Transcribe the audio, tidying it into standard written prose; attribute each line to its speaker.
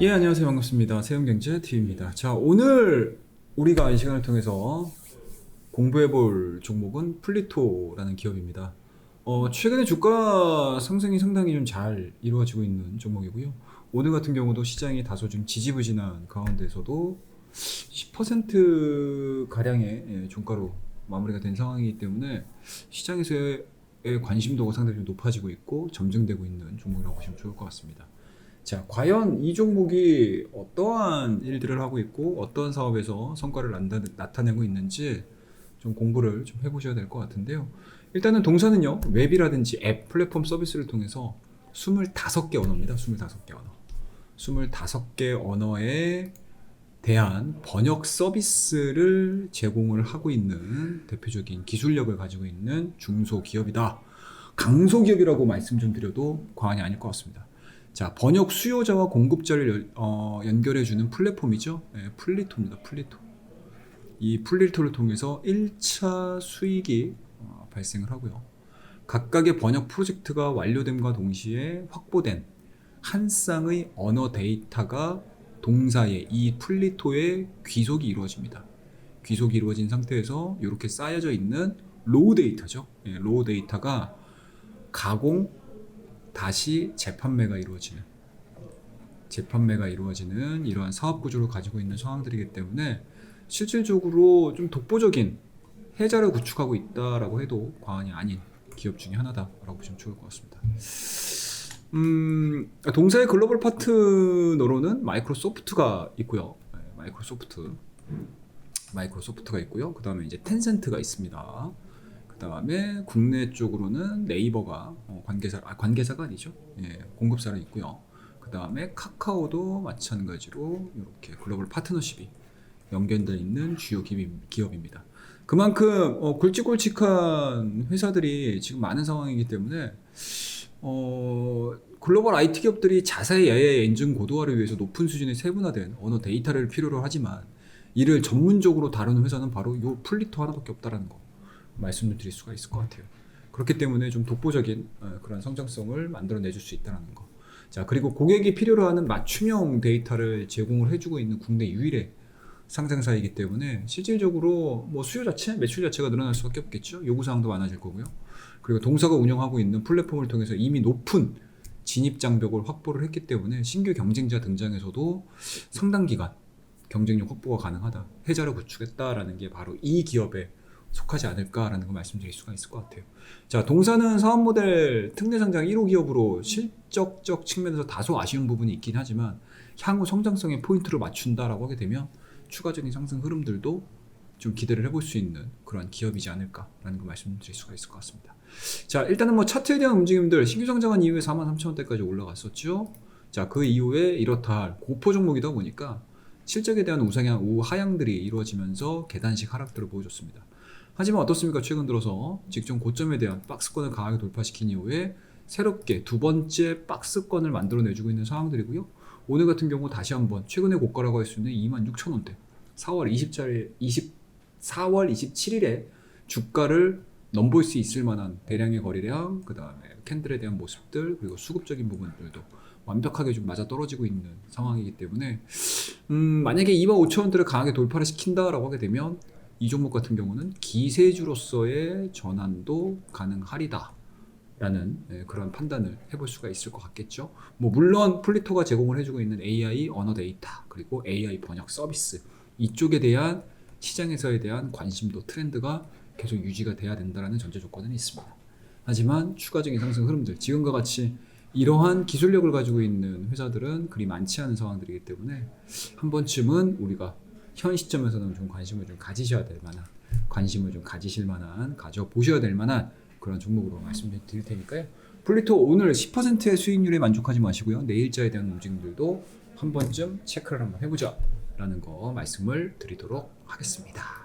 Speaker 1: 예, 안녕하세요. 반갑습니다. 세움경제TV입니다. 자, 오늘 우리가 이 시간을 통해서 공부해볼 종목은 플리토라는 기업입니다. 최근에 주가 상승이 상당히 좀 잘 이루어지고 있는 종목이고요. 오늘 같은 경우도 시장이 다소 좀 지지부진한 가운데서도 10%가량의 종가로 마무리가 된 상황이기 때문에 시장에서의 관심도가 상당히 좀 높아지고 있고 점증되고 있는 종목이라고 보시면 좋을 것 같습니다. 자, 과연 이 종목이 어떠한 일들을 하고 있고 어떠한 사업에서 성과를 나타내고 있는지 좀 공부를 좀 해보셔야 될 것 같은데요. 일단은 동사는요, 웹이라든지 앱, 플랫폼 서비스를 통해서 25개 언어입니다. 25개 언어. 25개 언어에 대한 번역 서비스를 제공을 하고 있는 대표적인 기술력을 가지고 있는 중소기업이다. 강소기업이라고 말씀 좀 드려도 과언이 아닐 것 같습니다. 자, 번역 수요자와 공급자를 연결해주는 플랫폼이죠. 네, 플리토입니다. 플리토. 이 플리토를 통해서 1차 수익이 발생을 하고요. 각각의 번역 프로젝트가 완료됨과 동시에 확보된 한 쌍의 언어 데이터가 동사의 이 플리토에 귀속이 이루어집니다. 귀속이 이루어진 상태에서 이렇게 쌓여져 있는 로우 데이터죠. 네, 로우 데이터가 가공 다시 재판매가 이루어지는 이러한 사업 구조를 가지고 있는 상황들이기 때문에 실질적으로 좀 독보적인 해자를 구축하고 있다라고 해도 과언이 아닌 기업 중에 하나다라고 보시면 좋을 것 같습니다. 동사의 글로벌 파트너로는 마이크로소프트가 있고요. 네, 마이크로소프트가 있고요. 그 다음에 이제 텐센트가 있습니다. 그 다음에 국내 쪽으로는 네이버가 관계사가 아니죠. 예, 공급사로 있고요. 그 다음에 카카오도 마찬가지로 이렇게 글로벌 파트너십이 연결되어 있는 주요 기업입니다. 그만큼 굵직굵직한 회사들이 지금 많은 상황이기 때문에 글로벌 IT 기업들이 자사의 AI 엔진 고도화를 위해서 높은 수준의 세분화된 언어 데이터를 필요로 하지만 이를 전문적으로 다루는 회사는 바로 이 플리토 하나밖에 없다라는 거 말씀을 드릴 수가 있을 것 같아요. 그렇기 때문에 좀 독보적인 그런 성장성을 만들어내줄 수 있다는 거. 자, 그리고 고객이 필요로 하는 맞춤형 데이터를 제공을 해주고 있는 국내 유일의 상장사이기 때문에 실질적으로 뭐 수요 자체, 매출 자체가 늘어날 수밖에 없겠죠. 요구사항도 많아질 거고요. 그리고 동사가 운영하고 있는 플랫폼을 통해서 이미 높은 진입 장벽을 확보를 했기 때문에 신규 경쟁자 등장에서도 상당 기간 경쟁력 확보가 가능하다. 해자를 구축했다라는 게 바로 이 기업에 속하지 않을까라는 걸 말씀드릴 수가 있을 것 같아요. 자, 동사는 사업 모델 특례 상장 1호 기업으로 실적적 측면에서 다소 아쉬운 부분이 있긴 하지만 향후 성장성의 포인트를 맞춘다라고 하게 되면 추가적인 상승 흐름들도 좀 기대를 해볼 수 있는 그런 기업이지 않을까라는 걸 말씀드릴 수가 있을 것 같습니다. 자, 일단은 뭐 차트에 대한 움직임들 신규 상장한 이후에 43,000원대까지 올라갔었죠. 자, 그 이후에 이렇다 할 고포 종목이다 보니까 실적에 대한 우하향들이 이루어지면서 계단식 하락들을 보여줬습니다. 하지만 어떻습니까? 최근 들어서 직전 고점에 대한 박스권을 강하게 돌파시킨 이후에 새롭게 두 번째 박스권을 만들어내주고 있는 상황들이고요. 오늘 같은 경우 다시 한번 최근의 고가라고 할 수 있는 26,000원대 4월 27일에 주가를 넘볼 수 있을 만한 대량의 거래량, 그 다음에 캔들에 대한 모습들, 그리고 수급적인 부분들도 완벽하게 좀 맞아 떨어지고 있는 상황이기 때문에 만약에 25,000원대를 강하게 돌파를 시킨다라고 하게 되면 이 종목 같은 경우는 기세주로서의 전환도 가능하리다 라는 그런 판단을 해볼 수가 있을 것 같겠죠. 뭐 물론 플리토가 제공을 해주고 있는 AI 언어 데이터 그리고 AI 번역 서비스 이쪽에 대한 시장에서에 대한 관심도 트렌드가 계속 유지가 돼야 된다는 전제 조건은 있습니다. 하지만 추가적인 상승 흐름들 지금과 같이 이러한 기술력을 가지고 있는 회사들은 그리 많지 않은 상황들이기 때문에 한 번쯤은 우리가 현 시점에서는 좀 관심을 좀 가지셔야 될 만한 가져보셔야 될 만한 그런 종목으로 말씀드릴 테니까요. 플리토 오늘 10%의 수익률에 만족하지 마시고요. 내일자에 대한 움직임들도 한 번쯤 체크를 한번 해보자 라는 거 말씀을 드리도록 하겠습니다.